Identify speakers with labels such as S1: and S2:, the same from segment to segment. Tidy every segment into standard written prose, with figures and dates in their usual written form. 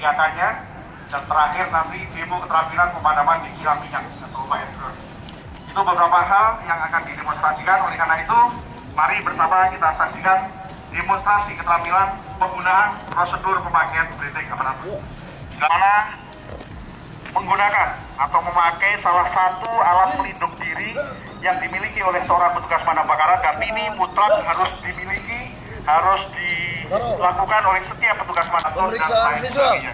S1: kebijakannya, dan terakhir nanti demo keterampilan pemadaman di kilang minyak atau fire drone. Itu beberapa hal yang akan didemonstrasikan. Oleh karena itu, mari bersama kita saksikan demonstrasi keterampilan penggunaan prosedur pemakaian breathing aparatus. Di mana menggunakan atau memakai salah satu alat pelindung diri yang dimiliki oleh seorang petugas pemadam kebakaran, dan ini mutlak harus dimiliki, harus dilakukan oleh setiap petugas pemadam dan lain sebagainya.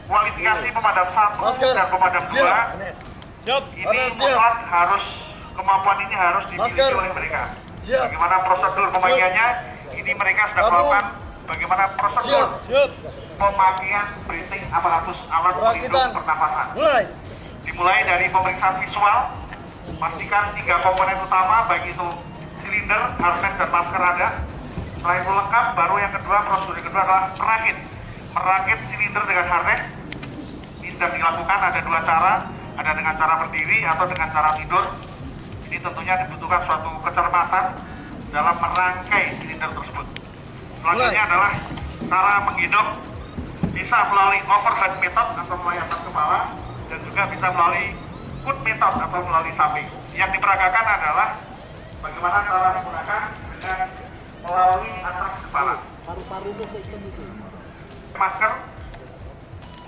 S1: Kualifikasi pemadam 1 dan pemadam 2 ini mutlak harus, kemampuan ini harus dimiliki oleh mereka. Bagaimana prosedur pemakaiannya, ini mereka sudah melakukan bagaimana prosedur pemakaian breathing aparatus alat pelindung pernafasan. Dimulai dari pemeriksaan visual, pastikan 3 komponen utama, baik itu silinder, harness, dan masker ada. Setelah itu lengkap, baru yang kedua, prosedur yang kedua adalah merakit silinder dengan harness. Ini sudah dilakukan, ada 2 cara, ada dengan cara berdiri atau dengan cara tidur. Ini tentunya dibutuhkan suatu kecermatan dalam merangkai silinder tersebut. Selanjutnya adalah cara menghidup, bisa melalui overhead method atau melalui atas kepala, dan juga bisa melalui foot method atau melalui samping. Yang diperagakan adalah bagaimana cara menggunakan dengan melalui atas kepala. Masker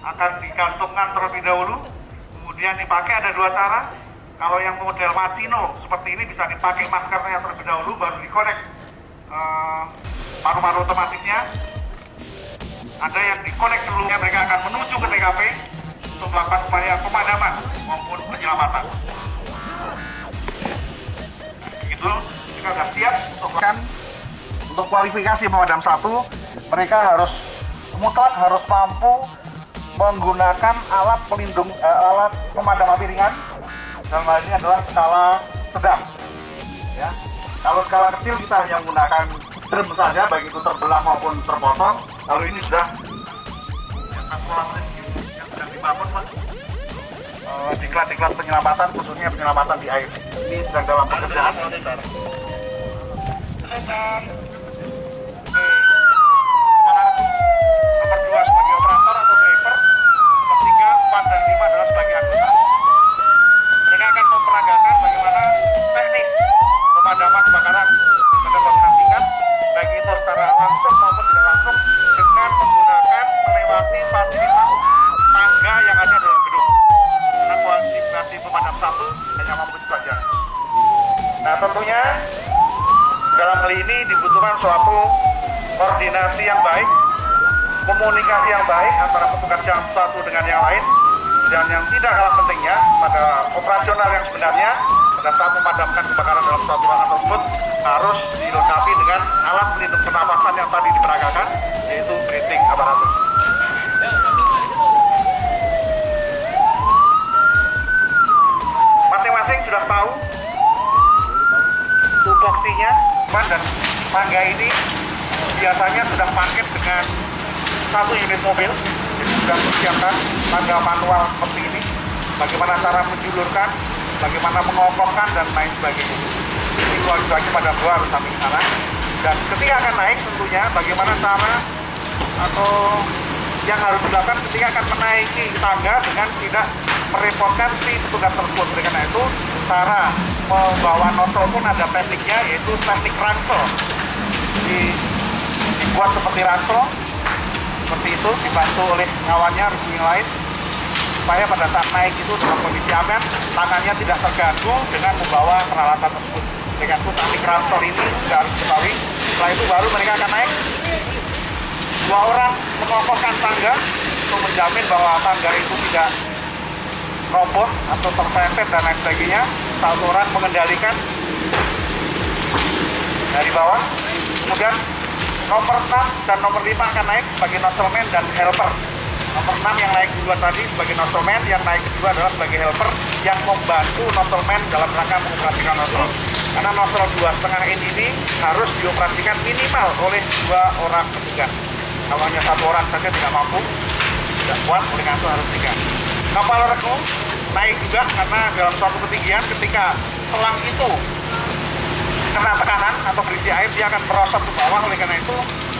S1: akan digantungkan terlebih dahulu, kemudian dipakai. Ada 2 cara. Kalau yang model Matino seperti ini bisa dipakai maskernya terlebih dahulu, baru dikonek paru-paru otomatisnya. Ada yang dikonek sebelumnya, mereka akan menuju ke TKP untuk melakukan upaya pemadaman maupun penyelamatan. Begitu, kita sudah siap untuk kualifikasi pemadam 1. Mereka harus mutlak harus mampu menggunakan alat pelindung, alat pemadam api ringan. Dalam hal ini adalah skala sedang. Ya. Kalau skala kecil kita hanya menggunakan drum saja, baik itu terbelah maupun terpotong. Lalu ini sudah yang sedang dibangun, Pak. Diklat-diklat penyelamatan, khususnya penyelamatan di air. Ini sedang dalam pekerjaan. Nomor 2 sebagai operator atau driver, nomor 3, 4, dan 5 adalah sebagai anggota. Mereka akan memperagakan bagaimana teknik pemadaman kebakaran pada bangunan tingkat, baik itu secara langsung maupun tidak langsung, dengan menggunakan melewati fasilitas tangga yang ada dalam gedung. Karena kualifikasi pemadam 1 hanya mampu saja. Nah, tentunya dalam hal ini dibutuhkan suatu koordinasi yang baik, komunikasi yang baik antara petugas yang satu dengan yang lain, dan yang tidak kalah pentingnya pada operasional yang sebenarnya pada saat memadamkan kebakaran dalam suatu ruangan tersebut harus dilengkapi dengan alat pelindung pernapasan yang tadi diperagakan, yaitu breathing apparatus. Masing-masing sudah tahu tupoksinya, dan tangga ini biasanya sudah paket dengan 1 unit mobil. Sudah persiapkan tangga manual seperti ini, bagaimana cara menjulurkan, bagaimana mengokohkan, dan lain sebagainya. Ini lagi pada 2 harus sampai ke sana. Dan ketika akan naik tentunya bagaimana cara atau yang harus dilakukan ketika akan menaiki tangga dengan tidak merepotkan si petugas tersebut. Karena itu cara membawa nozzle pun ada tekniknya, yaitu teknik ransel. Dibuat seperti ransel, seperti itu, dibantu oleh kawannya, rekan yang lain, supaya pada saat naik itu dalam kondisi aman, tangannya tidak terganggu dengan membawa peralatan tersebut. Dengan itu teknik ransel ini sudah harus diketahui. Setelah itu baru mereka akan naik. 2 orang mengokohkan tangga untuk menjamin bahwa tangga itu tidak roboh atau tersentet dan lain sebagainya. 1 orang mengendalikan dari bawah. Kemudian nomor 6 dan nomor 5 akan naik sebagai nozzleman dan helper. Nomor 6 yang naik duluan tadi sebagai nozzleman, yang naik kedua adalah sebagai helper yang membantu nozzleman dalam rangka mengoperasikan nozzle. Karena nozzle 2,5 in ini harus dioperasikan minimal oleh 2 orang petugas. Kalau hanya 1 orang saja tidak mampu, tidak kuat, oleh karena itu harus 3. Kapal regu naik juga karena dalam suatu ketinggian ketika selang itu kena tekanan atau berisi air, dia akan merosot ke bawah. Oleh karena itu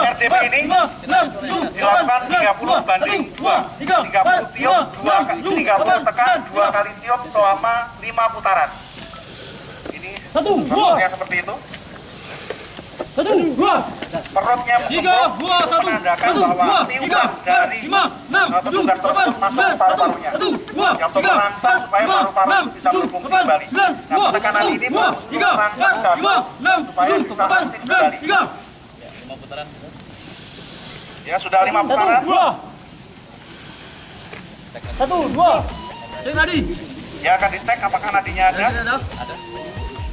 S1: RCP ini dilakukan 30 banding 2, 30 tiup, 30 tekan, 2 kali tiup selama 5 putaran. Ini bentuknya seperti itu. Perutnya menandakan bahwa tiupan dari petugas tersebut masuk ke paru-parunya yang untuk merangsang supaya paru-paru bisa berfungsi kembali. Nah, tekanan ini merangsang jantung supaya bisa aktif kembali. Ya, sudah 5 putaran.
S2: 1, 2. Cek nadi.
S1: Ya, akan dicek apakah nadinya ada.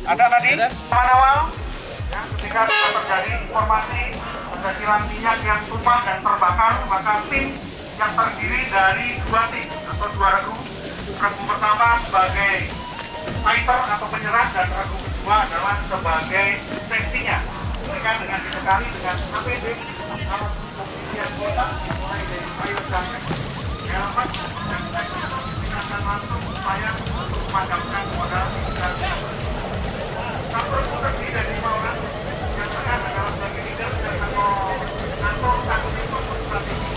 S1: Ada nadi? Awal. Ya, ketika terjadi informasi ada kilang minyak yang tumpah dan terbakar, maka tim yang terdiri dari 2 tim atau 2 regu. Regu pertama sebagai fighter atau penyerang dan regu kedua adalah sebagai safety-nya. Mereka dengan dibekali dengan APD, alat pemilihan kotak, mulai dari kayu jaket, helmet, dan lainnya digunakan langsung supaya untuk memadamkan modal dan kantor terdiri dari 5 orang yang tengah adalah sebagai leader dan kantor tanggung jawab strategi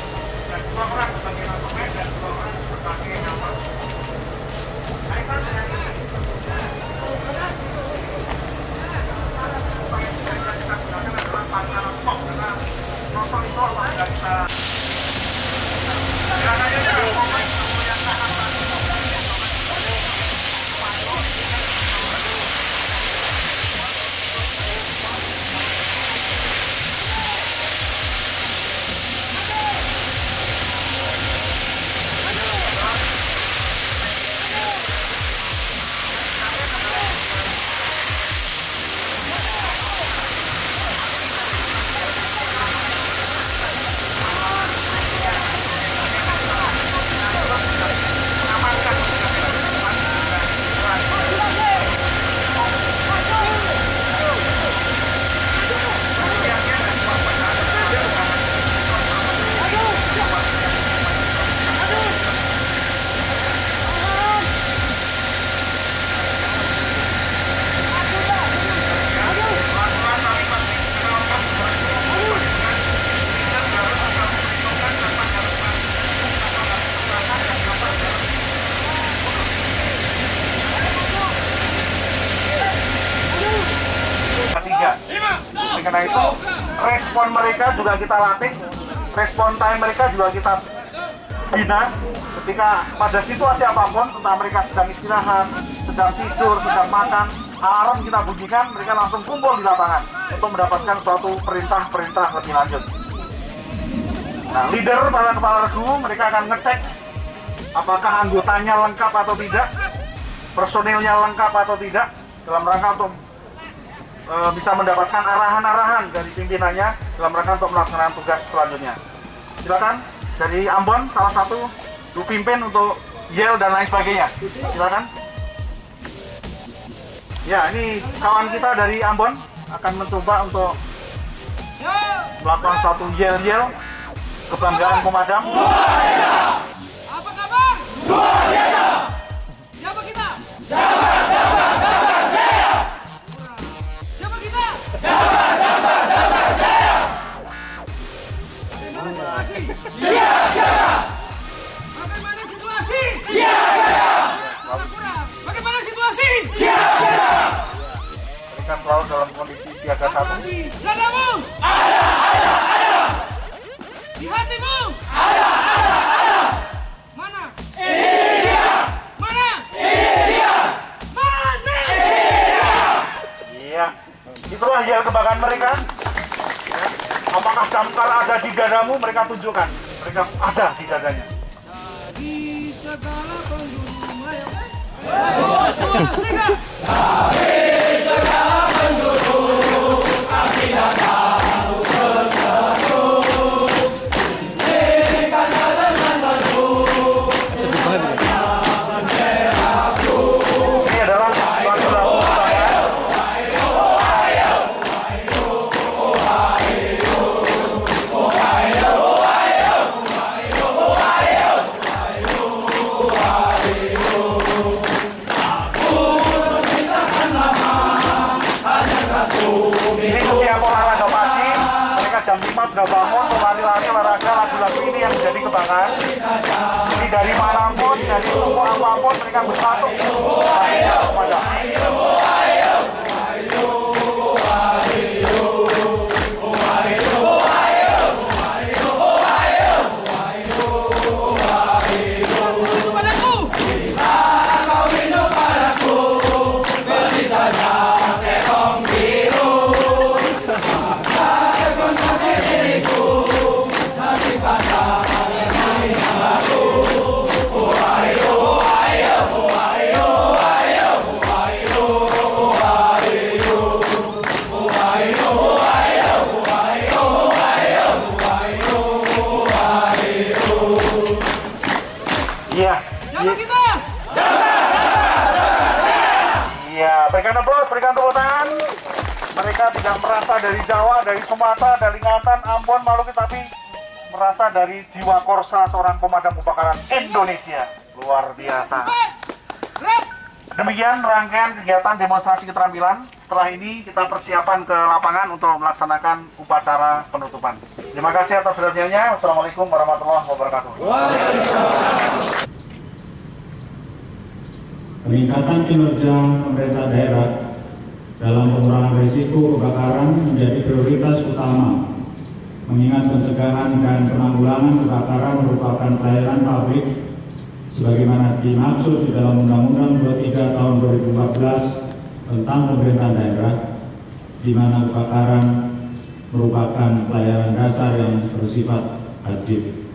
S1: dan 2 orang sebagai langsungnya dan 2 orang sebagai helper. Kaitan dengan ini, kita gunakan adalah pancaran pop karena nonton itu apabila kita gerakannya adalah momen yang sangat Oleh karena itu, respon mereka juga kita latih, respon time mereka juga kita bina. Ketika pada situasi apapun, entah mereka sedang istirahat, sedang tidur, sedang makan, alarm kita bunyikan, mereka langsung kumpul di lapangan untuk mendapatkan suatu perintah-perintah lebih lanjut. Nah, leader, para kepala regu, mereka akan ngecek apakah anggotanya lengkap atau tidak, personilnya lengkap atau tidak, dalam rangka untuk bisa mendapatkan arahan-arahan dari pimpinannya dalam rangka untuk melaksanakan tugas selanjutnya. Silakan dari Ambon, salah satu pimpin untuk yel dan lain sebagainya. Silakan. Ya, ini kawan kita dari Ambon akan mencoba untuk melakukan satu yel-yel kebanggaan pemadam.
S3: Apa kabar? Siapa kita? Siapa kita? Bagaimana situasi? Bagaimana situasi?
S1: Mereka selalu dalam kondisi siaga satu.
S3: Dadamu? Ada. Di hatimu? Ada. Mana? Ini dia. Mana? Ini dia. Mana?
S1: Iya, itulah yel kebanggaan mereka. Apakah damkar ada di dadamu? Mereka tunjukkan. Mereka ada di dadanya.
S3: Dari segala penjuru maya.
S1: Ini adalah lagu-lagu kebanggaan. Ini setiap olahraga pagi, mereka jam 5 sudah bangun, lari-lari, olahraga, lagu-lagu ini yang menjadi kebanggaan. Jadi dari manapun, dari suku apapun, mereka bersatu. Iya.
S3: Siapa kita?
S1: Iya, berikan aplaus, berikan tepuk tangan. Mereka tidak merasa dari Jawa, dari Sumatera, dari Kalimantan, Ambon, Maluku, tapi merasa dari jiwa korsa seorang pemadam kebakaran Indonesia. Luar biasa. Demikian rangkaian kegiatan demonstrasi keterampilan. Setelah ini kita persiapan ke lapangan untuk melaksanakan upacara penutupan. Terima kasih atas perhatiannya. Wassalamualaikum warahmatullahi wabarakatuh.
S4: Peningkatan kinerja pemerintah daerah dalam pengurangan risiko kebakaran menjadi prioritas utama, mengingat pencegahan dan penanggulangan kebakaran merupakan pelayanan publik sebagaimana dimaksud di dalam Undang-Undang 23 tahun 2014 tentang pemerintahan daerah, di mana kebakaran merupakan pelayanan dasar yang bersifat wajib.